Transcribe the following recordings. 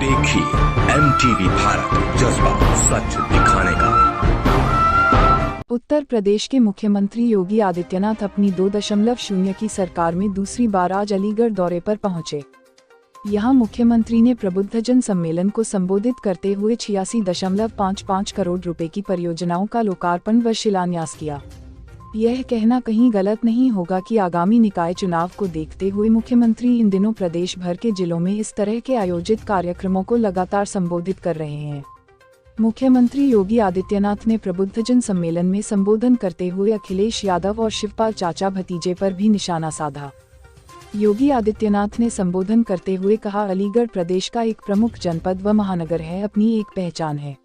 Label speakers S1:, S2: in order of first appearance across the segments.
S1: देखिए MTV भारत, जज्बा सच दिखाने का।
S2: उत्तर प्रदेश के मुख्यमंत्री योगी आदित्यनाथ अपनी 2.0 की सरकार में दूसरी बार आज अलीगढ़ दौरे पर पहुंचे। यहां मुख्यमंत्री ने प्रबुद्धजन सम्मेलन को संबोधित करते हुए 86.55 करोड़ रुपए की परियोजनाओं का लोकार्पण व शिलान्यास किया। यह कहना कहीं गलत नहीं होगा कि आगामी निकाय चुनाव को देखते हुए मुख्यमंत्री इन दिनों प्रदेश भर के जिलों में इस तरह के आयोजित कार्यक्रमों को लगातार संबोधित कर रहे हैं। मुख्यमंत्री योगी आदित्यनाथ ने प्रबुद्धजन सम्मेलन में संबोधन करते हुए अखिलेश यादव और शिवपाल चाचा भतीजे पर भी निशाना साधा। योगी आदित्यनाथ ने संबोधन करते हुए कहा, अलीगढ़ प्रदेश का एक प्रमुख जनपद व महानगर है, अपनी एक पहचान है।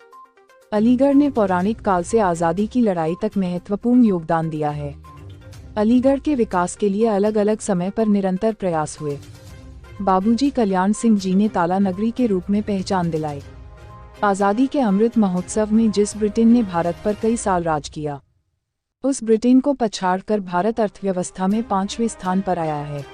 S2: अलीगढ़ ने पौराणिक काल से आज़ादी की लड़ाई तक महत्वपूर्ण योगदान दिया है। अलीगढ़ के विकास के लिए अलग अलग समय पर निरंतर प्रयास हुए। बाबूजी कल्याण सिंह जी ने ताला नगरी के रूप में पहचान दिलाई। आज़ादी के अमृत महोत्सव में जिस ब्रिटेन ने भारत पर कई साल राज किया, उस ब्रिटेन को पछाड़कर भारत अर्थव्यवस्था में 5वें स्थान पर आया है।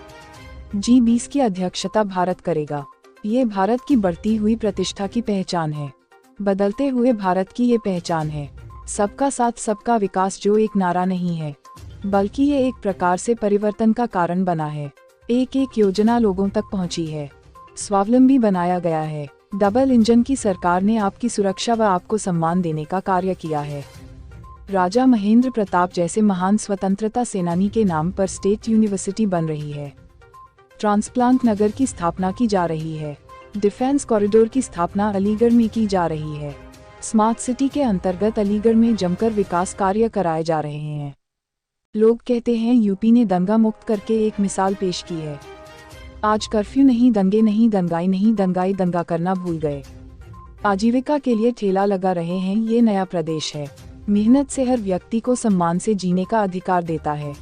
S2: G20 की अध्यक्षता भारत करेगा। ये भारत की बढ़ती हुई प्रतिष्ठा की पहचान है। बदलते हुए भारत की ये पहचान है। सबका साथ सबका विकास जो एक नारा नहीं है, बल्कि ये एक प्रकार से परिवर्तन का कारण बना है। एक एक योजना लोगों तक पहुंची है, स्वावलंबी बनाया गया है। डबल इंजन की सरकार ने आपकी सुरक्षा व आपको सम्मान देने का कार्य किया है। राजा महेंद्र प्रताप जैसे महान स्वतंत्रता सेनानी के नाम पर स्टेट यूनिवर्सिटी बन रही है। ट्रांसप्लांट नगर की स्थापना की जा रही है। डिफेंस कॉरिडोर की स्थापना अलीगढ़ में की जा रही है। स्मार्ट सिटी के अंतर्गत अलीगढ़ में जमकर विकास कार्य कराए जा रहे हैं। लोग कहते हैं यूपी ने दंगा मुक्त करके एक मिसाल पेश की है। आज कर्फ्यू नहीं, दंगे नहीं, दंगाई नहीं, दंगाई दंगा करना भूल गए। आजीविका के लिए ठेला लगा रहे हैं, ये नया प्रदेश है। मेहनत से हर व्यक्ति को सम्मान से जीने का अधिकार देता है।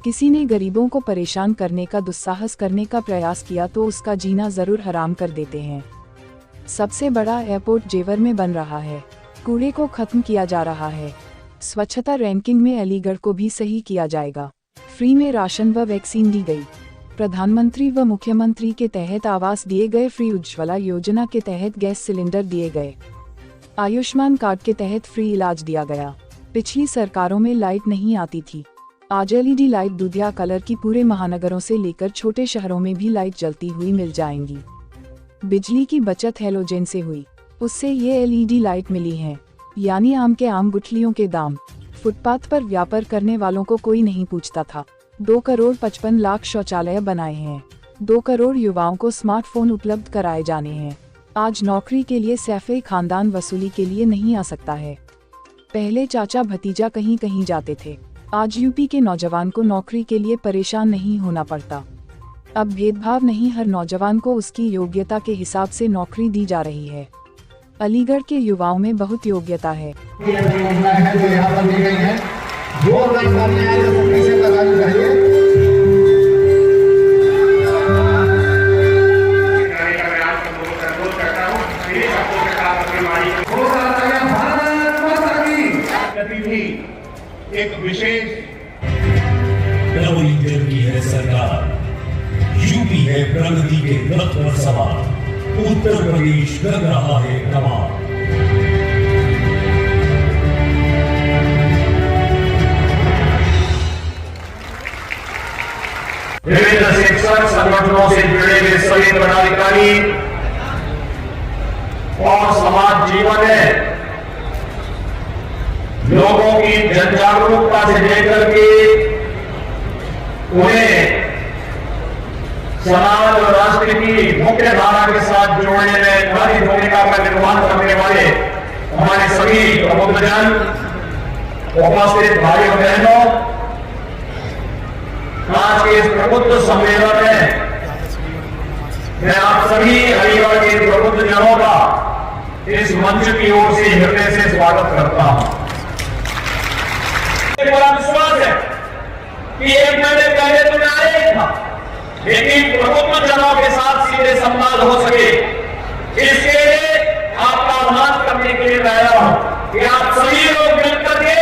S2: किसी ने गरीबों को परेशान करने का दुस्साहस करने का प्रयास किया तो उसका जीना जरूर हराम कर देते हैं। सबसे बड़ा एयरपोर्ट जेवर में बन रहा है। कूड़े को खत्म किया जा रहा है। स्वच्छता रैंकिंग में अलीगढ़ को भी सही किया जाएगा। फ्री में राशन व वैक्सीन दी गई। प्रधानमंत्री व मुख्यमंत्री के तहत आवास दिए गए। फ्री उज्ज्वला योजना के तहत गैस सिलेंडर दिए गए। आयुष्मान कार्ड के तहत फ्री इलाज दिया गया। पिछली सरकारों में लाइट नहीं आती थी, आज LED लाइट दूधिया कलर की पूरे महानगरों से लेकर छोटे शहरों में भी लाइट जलती हुई मिल जाएंगी। बिजली की बचत हैलोजन से हुई, उससे ये LED लाइट मिली है। यानी आम के आम गुठलियों के दाम। फुटपाथ पर व्यापार करने वालों को कोई नहीं पूछता था। 2,55,00,000 शौचालय बनाए हैं। 2 करोड़ युवाओं को स्मार्टफोन उपलब्ध कराए जाने हैं। आज नौकरी के लिए सैफे खानदान वसूली के लिए नहीं आ सकता है। पहले चाचा भतीजा कहीं कहीं जाते थे, आज यूपी के नौजवान को नौकरी के लिए परेशान नहीं होना पड़ता। अब भेदभाव नहीं, हर नौजवान को उसकी योग्यता के हिसाब से नौकरी दी जा रही है। अलीगढ़ के युवाओं में बहुत योग्यता है।
S3: एक विशेष
S4: डबल इंजन की है सरकार। यूपी है प्रगति के रथ पर सवार। उत्तर प्रदेश कर रहा है कमाल।
S3: विभिन्न शिक्षक संगठनों से जुड़े हुए सभी पदाधिकारी और समाज जीवन में लोगों की जन जागरूकता से लेकर के उन्हें समाज और राष्ट्र की मुख्य धारा के साथ जोड़ने में भारी भूमिका का निर्वहन करने वाले हमारे सभी प्रबुद्धजन, उपस्थित भाइयों बहनों, आज के इस प्रबुद्ध सम्मेलन में मैं आप सभी अलीगढ़ के प्रबुद्धजनों का इस मंच की ओर से हृदय से स्वागत करता हूं। बड़ा विश्वास है कि 1 महीने पहले तो मैं आया ही था, लेकिन प्रबुद्ध जनों के साथ सीधे संवाद हो सके, इसके लिए आपका आह्वान करने के लिए आया हूं कि आप सभी लोग मिलकर के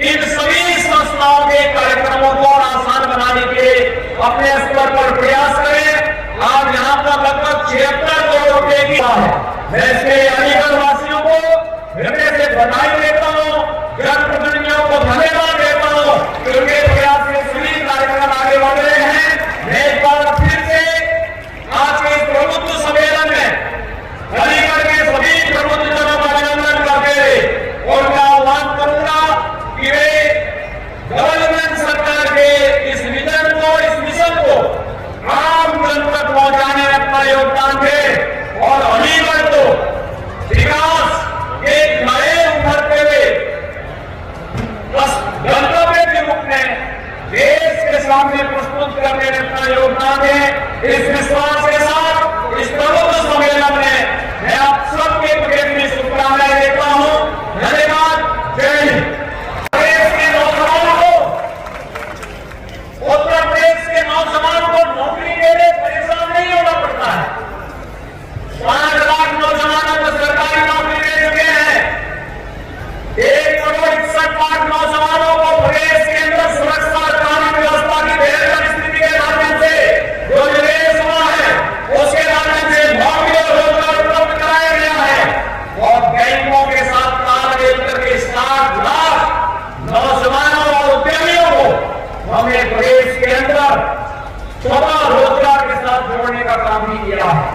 S3: इन सभी संस्थाओं के कार्यक्रमों को आसान बनाने के अपने स्तर पर प्रयास करें। आज यहाँ पर लगभग 76 करोड़ किया है। मैं इसके अलीगढ़ वासियों को हृदय से बधाई देता हूँ, जनप्रतिनिधियों को धन्यवाद देता हूँ कि उनके प्रयास से सभी कार्यक्रम आगे बढ़ रहे हैं। मैं एक बार फिर से आज के इस प्रबुद्ध सम्मेलन में अलीगढ़ के सभी प्रबुद्धजनों का अभिनंदन करते हुए उनका आह्वान करूंगा कि वे गवर्नमेंट सरकार के इस विजन को, इस मिशन को आम जन तक पहुंचाने में अपना योगदान दें और अलीगढ़ को विकास के नए उभरते हुए गंतव्य के रूप में देश के सामने प्रस्तुत करने में अपना योगदान दें। इस विश्वास के साथ इस प्रबुद्ध सम्मेलन में मैं आप सबके प्रति में शुभकामनाएं देता हूं। धन्यवाद। जय हिंद। देश के नौजवानों को, उत्तर प्रदेश के नौजवानों को नौकरी के लिए परेशान नहीं होना पड़ता है। 5 लाख नौजवानों को सरकारी नौकरी दे चुके हैं। 1,61,00,000 नौजवानों को प्रदेश के अंदर सुरक्षा कानून व्यवस्था की बेहतर स्थिति के माध्यम से जो निवेश हुआ है उसके माध्यम से नौकरी और रोजगार उपलब्ध कराया गया है और बैंकों के साथ तालमेल करके 60 लाख नौजवानों और उद्यमियों को हमने प्रदेश के अंदर स्वतः रोजगार के साथ जोड़ने का काम भी किया है।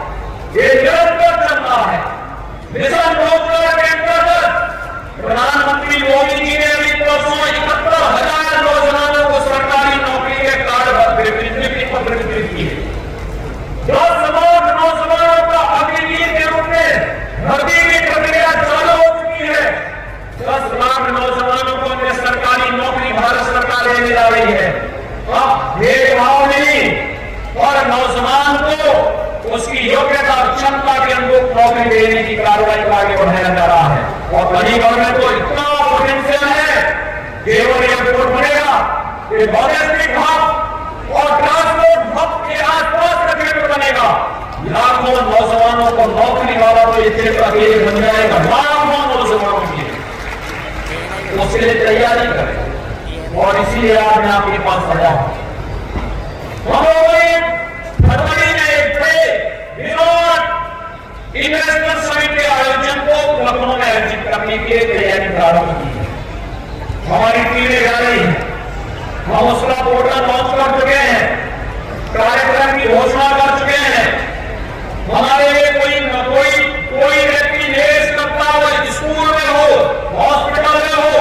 S3: ये निरंतर चल रहा है। मिशन रोजगार के अंतर्गत प्रधानमंत्री मोदी जी ने अभी परसों 71,000 नौजवानों को सरकारी नौकरी के कार्ड पत्र वितरित किए। 10 लाख नौजवानों का अग्निवीर के रूप में भर्ती की प्रक्रिया चालू हो चुकी है। 10 लाख नौजवानों को अपने सरकारी नौकरी भारत सरकार देने जा रही है। अब भेदभाव नहीं और नौजवान को उसकी योग्यता क्षमता के अनुरूप नौकरी देने की कार्रवाई को आगे बढ़ाया जा रहा है। और अलीगढ़ में तो इतना पोटेंशियल है, केवल एयरपोर्ट बनेगा, ये लॉजिस्टिक हब और ट्रांसपोर्ट हब के आसपास का क्षेत्र बनेगा। लाखों नौजवानों को नौकरी वाला तो ये क्षेत्र अकेले बन जाएगा। लाखों नौजवानों की उसके लिए तैयारी करें और इसीलिए आज मैं आपके पास आया हूं। हम लोगों ने फरवरी में एक बड़े विराट इन्वेस्टर समिट के आयोजन को लखनऊ में आयोजित करने के लिए तैयारी प्रारंभ की है। हमारी टीमें जा रही है, हम उसका पोर्टल लॉन्च कर चुके हैं, कार्यक्रम की घोषणा कर चुके हैं। हमारे लिए कोई व्यक्ति निवेश करता हो, स्कूल में हो, हॉस्पिटल में हो,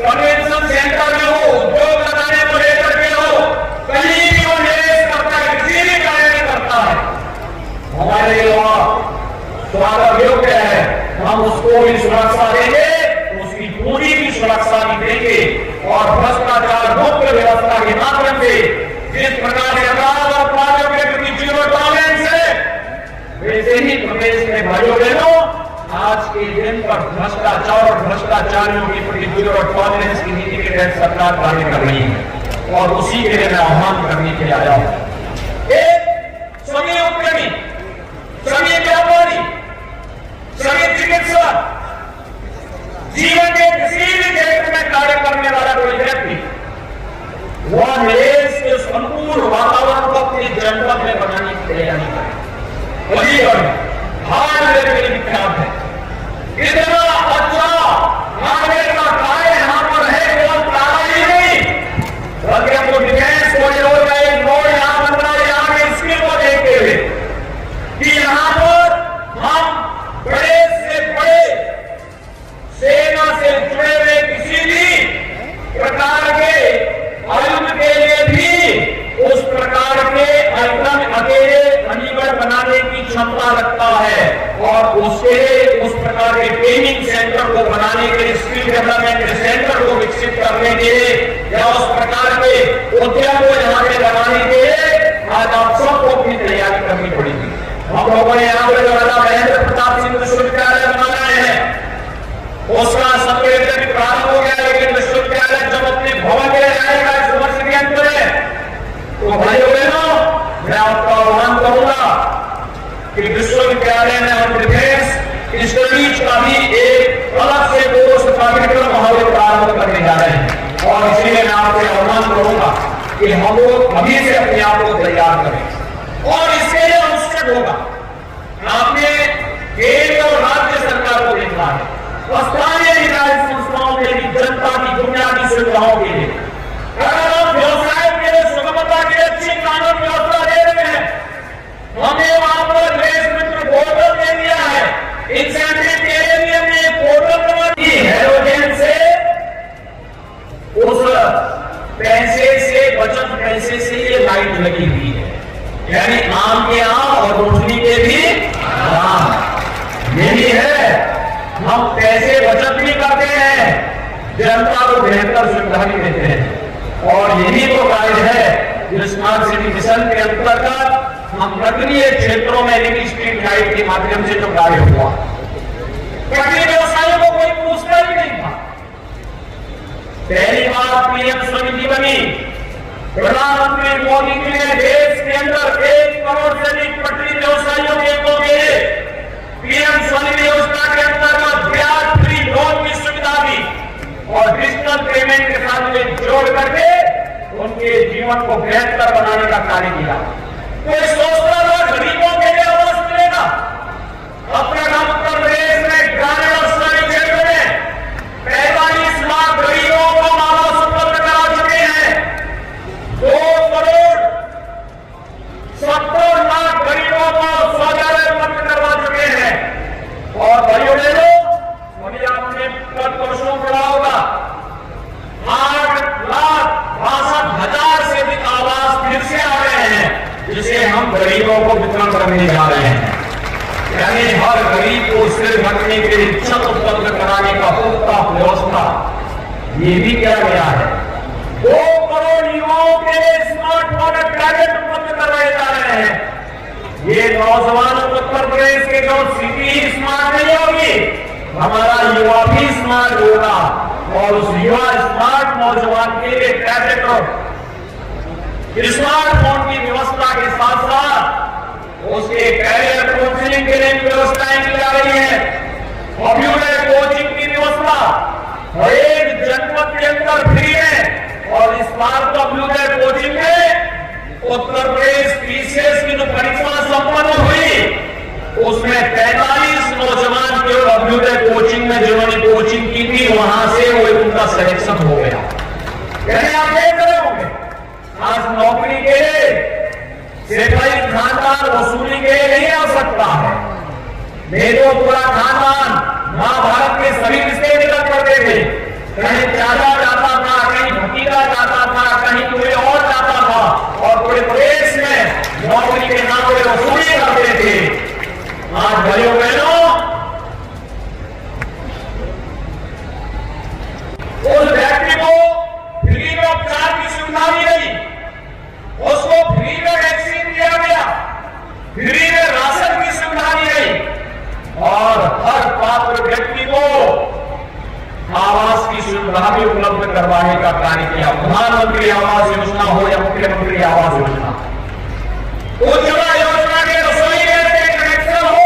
S3: कन्वेंशन सेंटर में हो, उद्योग लगाने को लेकर के हो, कहीं भी वो निवेश करता है, किसी भी कार्य में करता है, हमारे लिए स्वागत योग्य है। हम उसको भी सुरक्षा देंगे, उसकी पूरी भी सुरक्षा भी देंगे और भ्रष्टाचार मुक्त व्यवस्था के माध्यम से जिस प्रकार से अपराध और अपराधियों के प्रति जीरो टॉलरेंस है, वैसे ही प्रदेश में भाइयों बहनों आज के दिन पर भ्रष्टाचार और भ्रष्टाचारियों के प्रति जीरो टॉलरेंस की नीति के तहत सरकार कार्य कर रही है और उसी के लिए मैं आह्वान करने के लिए आया हूं। सभी उद्यमी, सभी व्यापारी, सभी चिकित्सक, जीवन के किसी भी क्षेत्र में कार्य करने वाला कोई व्यक्ति वह निवेश के संपूर्ण वातावरण को अपनी जनपद में बनाने की तैयारी करे। अलीगढ़ हाल में विख्यात है, इतना अच्छा आगे का कार्य यहां पर है, केवल प्रारंभ ही नहीं बल्कि हमको डिफेंस कॉरिडोर का एक रोड यहां बन रहा है। यहां के स्किल को देखते हुए कि यहां पर हम बड़े से बड़े सेना से जुड़े हुए किसी भी प्रकार के आयुध के लिए भी उस प्रकार के आइटम अकेले अलीगढ़ बनाने की क्षमता रखता है और उसके उस प्रकार के ट्रेनिंग सेंटर को बनाने के लिए, स्किल डेवलपमेंट सेंटर को विकसित करने के लिए या उस प्रकार के उद्यम को यहाँ पे लगाने के लिए आज आप सबको अपनी तैयारी करनी पड़ेगी। हम लोगों ने यहाँ पे राजा महेंद्र प्रताप सिंह विश्वविद्यालय बनाना है, उसका संवेदन भी प्रारंभ हो गया, लेकिन विश्वविद्यालय जब अपने भवन में आएगा इस वर्ष के अंत में तो भाइयों बहनों मैं आपका आह्वान करूंगा कि विश्वविद्यालय में हम डिफेंस स्टडीज का भी एक अलग से कोर्स कार्यक्रम वहां पर प्रारंभ करने जा रहे हैं और इसलिए मैं आपसे आह्वान करूंगा कि हम लोग अभी से अपने आप को तैयार करें और इसके लिए आवश्यक होगा आपने केंद्र और राज्य सरकार को देखना है, स्थानीय निकाय संस्थाओं में भी जनता की बुनियादी सुविधाओं के लिए, अगर हम व्यवसाय के लिए सुगमता के लिए अच्छी कानून व्यवस्था दे रहे हैं, हमें वहां पर देश मित्र पोर्टल दे दिया है, इंसेंटिव के लिए हमने पोर्टल बना दी हैलोजन से, उस पैसे से, बचत पैसे से ये लाइट लगी हुई है, यानी आम के आम और रोशनी के भी आम। यही है, हम पैसे बचत भी करते हैं, जनता को बेहतर सुविधा भी देते हैं, और यही तो कार्य है जो स्मार्ट सिटी मिशन के अंतर्गत हम नगरीय क्षेत्रों में एलईडी स्ट्रीट लाइट के माध्यम से जो कार्य हुआ, कई व्यवसायों को कोई पूछता ही नहीं था। पहली बार पीएम स्वनिधि बनी, प्रधानमंत्री मोदी जी ने देश के अंदर 1 करोड़ से अधिक पटरी व्यवसायियों के लिए पीएम स्वनिधि योजना के अंतर्गत ब्याज फ्री लोन की सुविधा दी और डिजिटल पेमेंट के साथ में जोड़ करके उनके जीवन को बेहतर बनाने का कार्य किया। कोई सोचता था गरीबों के लिए आवास मिलेगा, अपने उत्तर प्रदेश में ग्रामीण और शहरी क्षेत्र में 45 लाख गरीबों को आवास उपलब्ध करा चुके हैं, 2 करोड़ 70 लाख गरीबों को शौचालय उपलब्ध करवा चुके हैं, और भाइयों बहनों, अभी आपने कल परसों पढ़ा होगा 8,62,000 से अधिक आवास फिर से आ रहे हैं, जिसे हम गरीबों को वितरण करने जा रहे हैं। यानी हर गरीब को सिर ढकने के लिए छत उपलब्ध कराने का पुख्ता व्यवस्था ये भी किया गया है। 2 करोड़ युवाओं के लिए स्मार्ट वाटर टैबलेट उपलब्ध करवाए जा रहे हैं। ये नौजवान उत्तर प्रदेश के जो सिटी ही स्मार्ट नहीं होगी, हमारा युवा भी स्मार्ट होगा, और उस युवा स्मार्ट नौजवान के लिए टैबलेट और स्मार्टफोन की व्यवस्था के साथ साथ उसके कैरियर काउंसलिंग के लिए व्यवस्थाएं की जा रही है, कंप्यूटर कोचिंग की व्यवस्था हर एक जनपद के अंदर फ्री है, और इस बार कंप्यूटर कोचिंग में उत्तर प्रदेश पीसीएस की जो परीक्षा संपन्न हुई उसमें 43 नौजवान केवल कंप्यूटर कोचिंग में जिन्होंने कोचिंग की थी वहां से वो उनका सिलेक्शन हो गया। यानी आप देख रहे होंगे आज नौकरी के लिए सिपाही खानदान वसूली के लिए नहीं आ सकता है, नहीं तो पूरा खानदान महाभारत के सभी रिश्ते निकल करते थे, कहीं चाचा जाता था, कहीं भतीजा जाता था, कहीं कोई और जाता था, और पूरे प्रदेश में नौकरी के नाम पर वसूली करते थे। आज भाइयों बहनों, उस व्यक्ति को फ्री में उपचार की सुविधा दी गई, उसको फ्री में वैक्सीन दिया गया, फ्री में राशन की सुविधा दी गई, और हर पात्र व्यक्ति को आवास की सुविधा भी उपलब्ध करवाने का कार्य किया। प्रधानमंत्री आवास योजना हो या मुख्यमंत्री आवास योजना, उज्ज्वला योजना के रसोई गैस के कनेक्शन हो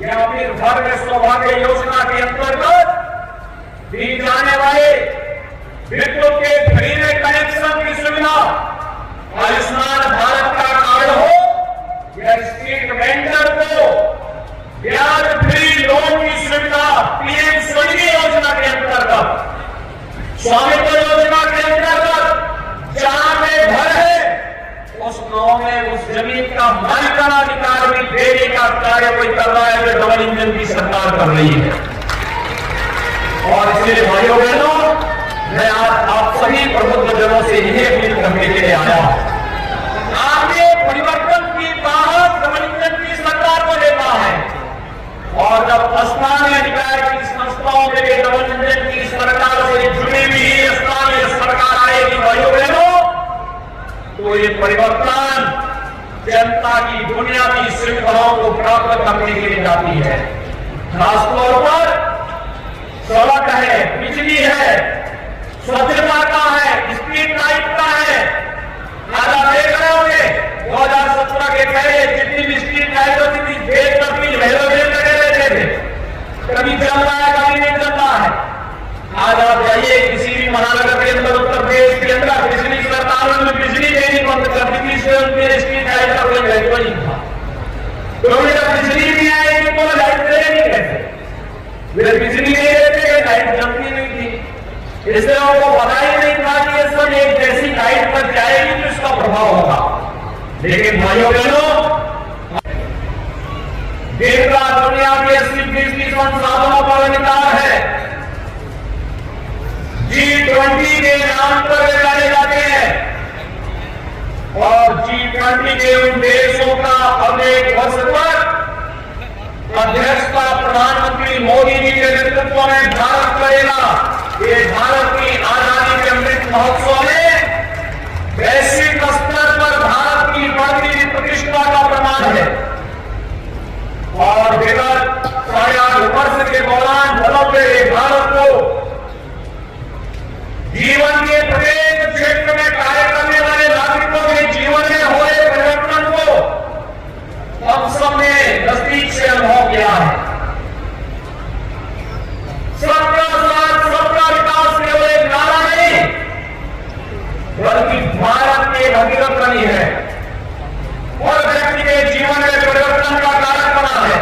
S3: या फिर घर में सौभाग्य योजना के अंतर्गत दी जाने वाले विद्युत के फ्री में कनेक्शन की सुविधा, आयुष्मान भारत का कार्ड हो या स्ट्रीट वेंडर को ब्याज फ्री लोन की सुविधा पीएम स्वनिधि योजना के अंतर्गत, स्वामित्व योजना के अंतर्गत जहां में घर है उस गांव में उस जमीन का मालिकाना अधिकार भी देने का कार्य कोई कर रहा है, जो डबल इंजन की सरकार कर रही है। और इसलिए भाइयों बहनों, मैं आज आप सभी प्रबुद्ध जनों से यही अपील करने के लिए आया हूं। आपने परिवर्तन की बात डबल इंजन की सरकार को देखा है, और जब स्थानीय निकाय की संस्थाओं में भी डबल इंजन की सरकार से जुड़ी हुई स्थानीय सरकार आएगी भाइयों बहनों, तो ये परिवर्तन जनता की बुनियादी सुविधाओं को प्राप्त करने के लिए जाती है। खासतौर पर सड़क है, बिजली है, स्वच्छता का है, स्ट्रीट लाइट का है। आज आप देख रहे होंगे 2017 के पहले जितनी भी स्ट्रीट लाइट होती थी, देश तक भी हेलोजन लगे रहते थे, कभी चल रहा है कभी नहीं चल रहा है। आज आप जाइए किसी भी महानगर के अंदर, उत्तर प्रदेश के अंदर, पिछली सरकारों ने बिजली देनी बंद कर दी थी, स्ट्रीट लाइट का कोई महत्व नहीं था, क्योंकि जब बिजली नहीं आएगी तो इसलिए उनको पता ही नहीं था कि ये सब एक जैसी लाइट पर जाएगी तो इसका प्रभाव होगा। लेकिन भाइयों बहनों, दिन रात दुनिया के 80-20 संसाधनों पर अधिकार है। G20 के नाम पर लगाए जाते हैं और G20 के उन देशों का अगले वर्ष पर अध्यक्षता प्रधानमंत्री मोदी जी के नेतृत्व में भारत करेगा। ये भारत की आजादी के अमृत महोत्सव में वैश्विक स्तर पर भारत की बढ़ती प्रतिष्ठा का प्रमाण है। और विगत 8.5 वर्ष के दौरान ढलते भारत को जीवन के प्रत्येक क्षेत्र में कार्य करने वाले नागरिकों के जीवन में हुए परिवर्तन को हम सब ने नजदीक से अनुभव किया है। सबका साथ सबका विकास केवल एक नारा नहीं, बल्कि भारत की भगीरथ बनी है और व्यक्ति के जीवन में परिवर्तन का कारण बना है।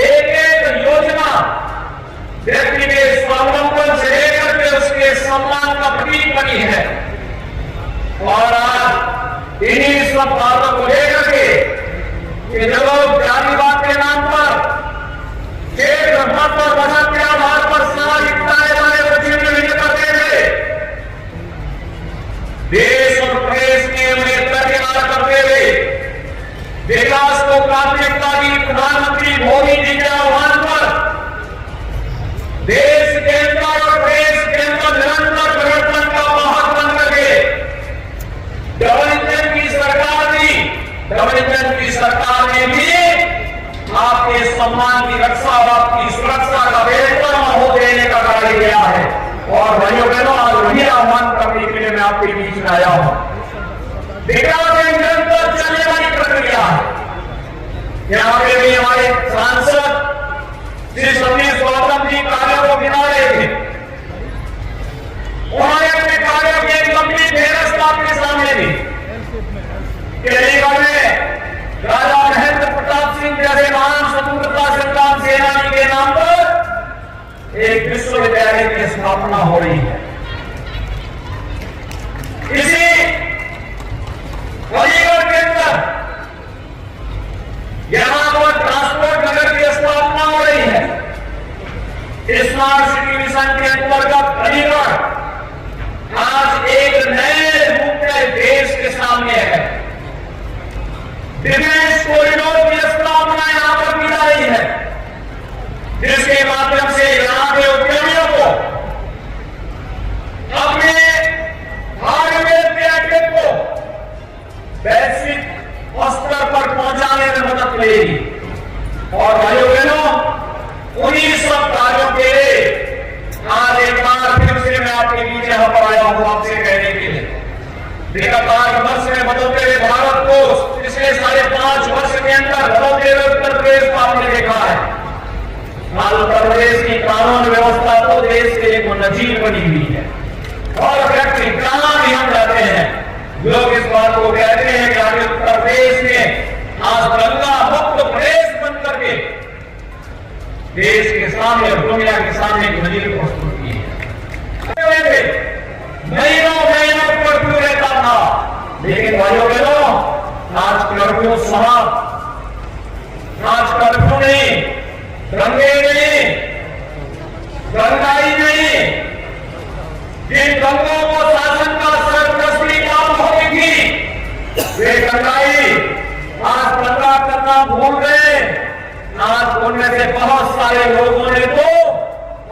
S3: एक एक योजना व्यक्ति के स्वावलंबन से लेकर के उसके सम्मान का प्रतीक बनी है। और आज इन्हीं सब बातों को लेकर के कि जो लोग जातिवाद के नाम पर क्षेत्र मत और मजहब के आधार पर सामाजिकता करते हुए देश और प्रदेश में उन्हें दरकिनार करते हुए विकास को प्राथमिकता दी प्रधानमंत्री मोदी जी के आह्वान पर देश के अंदर और प्रदेश के अंदर निरंतर परिवर्तन का वाहक बन करके डबल इंजन की सरकार ने भी आपके सम्मान की रक्षा और आपकी सुरक्षा का बेहतर माहौल देने का कार्य किया है। और भाइयों बहनों, आज वही आह्वान करने के लिए मैं आपके बीच में आया हूं। विकास एक निरंतर चलने वाली प्रक्रिया है। यहां पे भी हमारे सांसद श्री सतीश गौतम जी कार्यों को गिना रहे थे। उन्होंने अपने कार्यों की एक लंबी फेहरिस्त आपके सामने दी। अलीगढ़ में राजा महेंद्र प्रताप सिंह जैसे महान स्वतंत्रता संग्राम सेनानी के नाम पर एक विश्वविद्यालय की स्थापना हो रही है। इसी अलीगढ़ के अंदर यहां पर ट्रांसपोर्ट नगर की स्थापना हो रही है। स्मार्ट सिटी मिशन के अंतर्गत अलीगढ़ आज एक नए रूप में देश के सामने है। डिफेंस कॉरिडोर की स्थापना यहां पर की जा रही है, जिसके माध्यम से यहां के उद्यमियों को अपने हार्डवेयर के अड्डे को वैश्विक स्तर पर पहुंचाने में मदद मिलेगी। और भाइयों बहनों, उन्हीं सब कार्यों के लिए आज एक बार फिर से मैं आपके बीच यहां पर आया हूं आपसे कहने के लिए विगत 8 वर्ष में बदलते हुए भारत को पिछले 5.5 वर्ष के अंदर बदलते हुए उत्तर प्रदेश को आपने देखा है। उत्तर प्रदेश की कानून व्यवस्था तो देश के एक नजीर बनी हुई है। और व्यक्ति कहां भी हम जाते हैं, लोग इस बात को कहते हैं कि आगे उत्तर प्रदेश में आज दंगा मुक्त प्रदेश बन करके देश के सामने और दुनिया के सामने एक नजीर प्रस्तुत की है। महीनों कर्फ्यू रहता था, लेकिन भाइयों बहनों, आज कर्फ्यू समाप्त। आज कर्फ्यू नहीं, दंगे नहीं, दंगाई नहीं। जिन दंगों को शासन का सरपरस्ती काम होती थी, वे दंगाई आज दंगा करना भूल गए। आज उनमें से बहुत सारे लोगों ने तो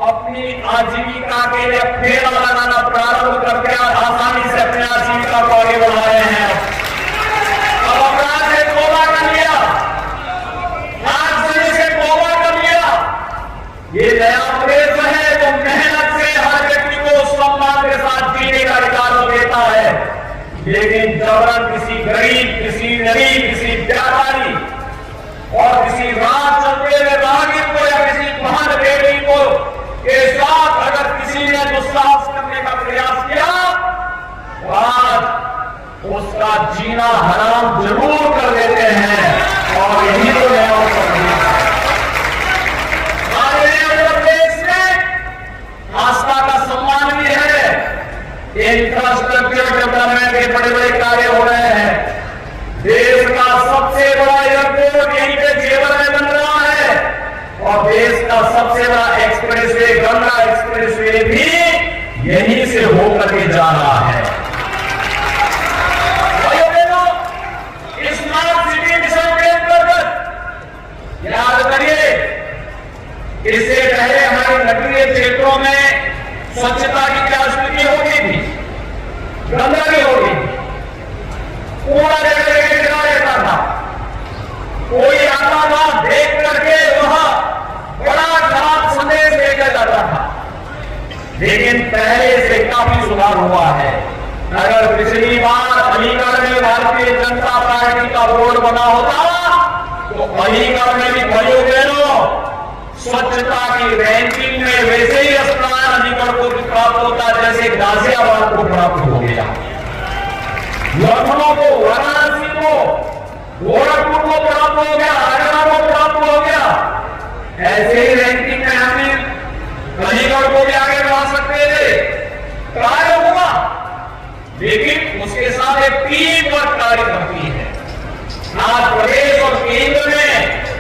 S3: अपनी आजीविका के लिए फेरा लगाना प्रारंभ करके आसानी से अपनी आजीविका को आगे बढ़ा रहे हैं। अब अपराध से तौबा कर लिया, आगजनी से तौबा कर लिया। ये नया प्रदेश है तो मेहनत से हर व्यक्ति को सम्मान के साथ जीने का अधिकार देता है। लेकिन जबरन किसी गरीब, किसी गरीब, किसी व्यापारी और किसी रात चलते हुए राहगीर को या किसी महान बेटी को के साथ अगर किसी ने दुस्साहस करने का प्रयास किया तो आज उसका जीना हराम जरूर कर देते हैं। और यही तो नया उत्तर प्रदेश में आस्था का सम्मान भी सबसे बड़ा एक्सप्रेसवे गंगा एक्सप्रेसवे भी यहीं से होकर के जा रहा है। स्मार्ट सिटी मिशन के अंतर्गत याद करिए, इससे पहले हमारे नगरीय क्षेत्रों में स्वच्छता की क्या स्थिति होगी थी, गंदगी होगी, कूड़ा जगह गिरा रहता था, कोई आता था देख करके वहां बड़ा खराब संदेश लेकर जाता था। लेकिन पहले से काफी सुधार हुआ है। अगर पिछली बार अलीगढ़ में भारतीय जनता पार्टी का बोर्ड बना होता तो अलीगढ़ में भी भाइयों बहनों स्वच्छता की रैंकिंग में वैसे ही स्थान अलीगढ़ को प्राप्त होता जैसे गाजियाबाद को प्राप्त हो गया, लखनऊ को, वाराणसी को, गोरखपुर को प्राप्त हो गया, आगरा को प्राप्त हो गया। ऐसे ही रैंकिंग में हमें अलीगढ़ को भी आगे बढ़ा सकते थे, कार्य हुआ, लेकिन उसके साथ एक टीम वर्क कार्य करती है। आज प्रदेश और केंद्र में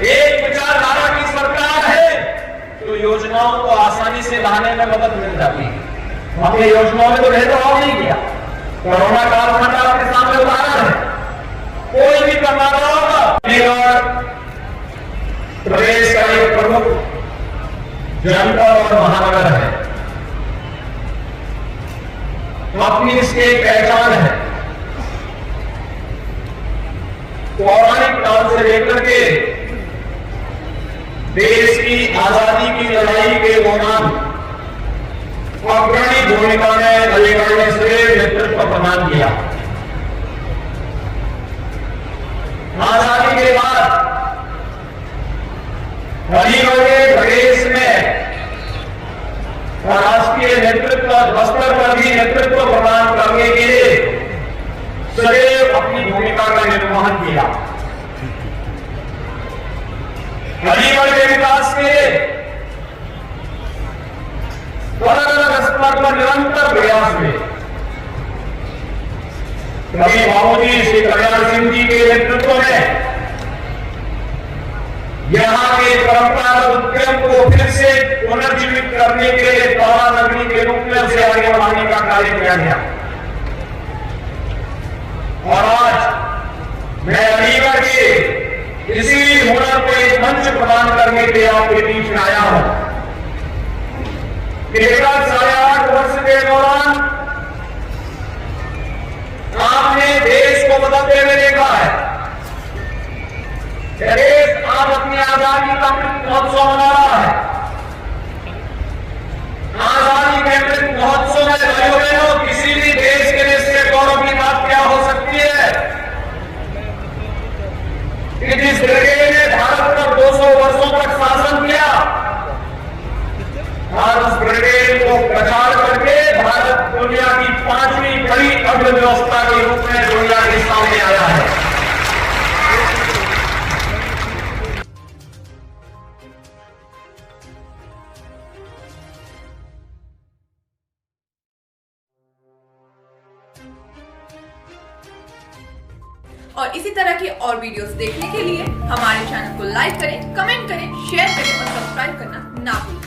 S3: एक विचारधारा की सरकार है तो योजनाओं को आसानी से लाने में मदद मिल जाती है। हमने योजनाओं में तो भेदभाव नहीं किया। कोरोना कालखंड आपके सामने उदाहरण है, कोई भी करना होगा। प्रदेश का एक प्रमुख जनपद और महानगर है, अपनी इसकी एक पहचान है। पौराणिक काल से लेकर के देश की आजादी की लड़ाई के दौरान अग्रणी भूमिका में अलीगढ़ ने से नेतृत्व प्रदान किया। आजादी के बाद अलीगढ़ ने प्रदेश में राष्ट्रीय नेतृत्व स्तर पर भी नेतृत्व प्रदान करने के लिए सदैव अपनी भूमिका का निर्वहन किया। अलीगढ़ के विकास के अलग अलग स्तर पर निरंतर प्रयास हुए। कभी बाबूजी श्री कल्याण सिंह जी के नेतृत्व में यहाँ के परंपरागत उद्यम को फिर से पुनर्जीवित करने के लिए पौरा नगरी के रूप में उसे आगे बढ़ाने का कार्य किया गया। और आज मैं अलीगढ़ के इसी हुनर को एक मंच प्रदान करने के लिए आपके बीच में आया हूं। पिछला 8.5 वर्ष के दौरान आपने देश को बदलते हुए देखा है। देश आज अपनी आजादी का अमृत महोत्सव मना रहा है। आजादी के अमृत महोत्सव में भाइयों बहनों किसी भी देश के लिए इससे गौरव की बात क्या हो सकती है कि जिस ब्रिटेन ने भारत पर 200 वर्षों तक शासन किया, आज उस ब्रिटेन को प्रचार करके भारत दुनिया की 5वीं बड़ी अर्थव्यवस्था के रूप में दुनिया के सामने आया है।
S5: और इसी तरह की और वीडियोस देखने के लिए हमारे चैनल को लाइक करें, कमेंट करें, शेयर करें और सब्सक्राइब करना ना भूलें।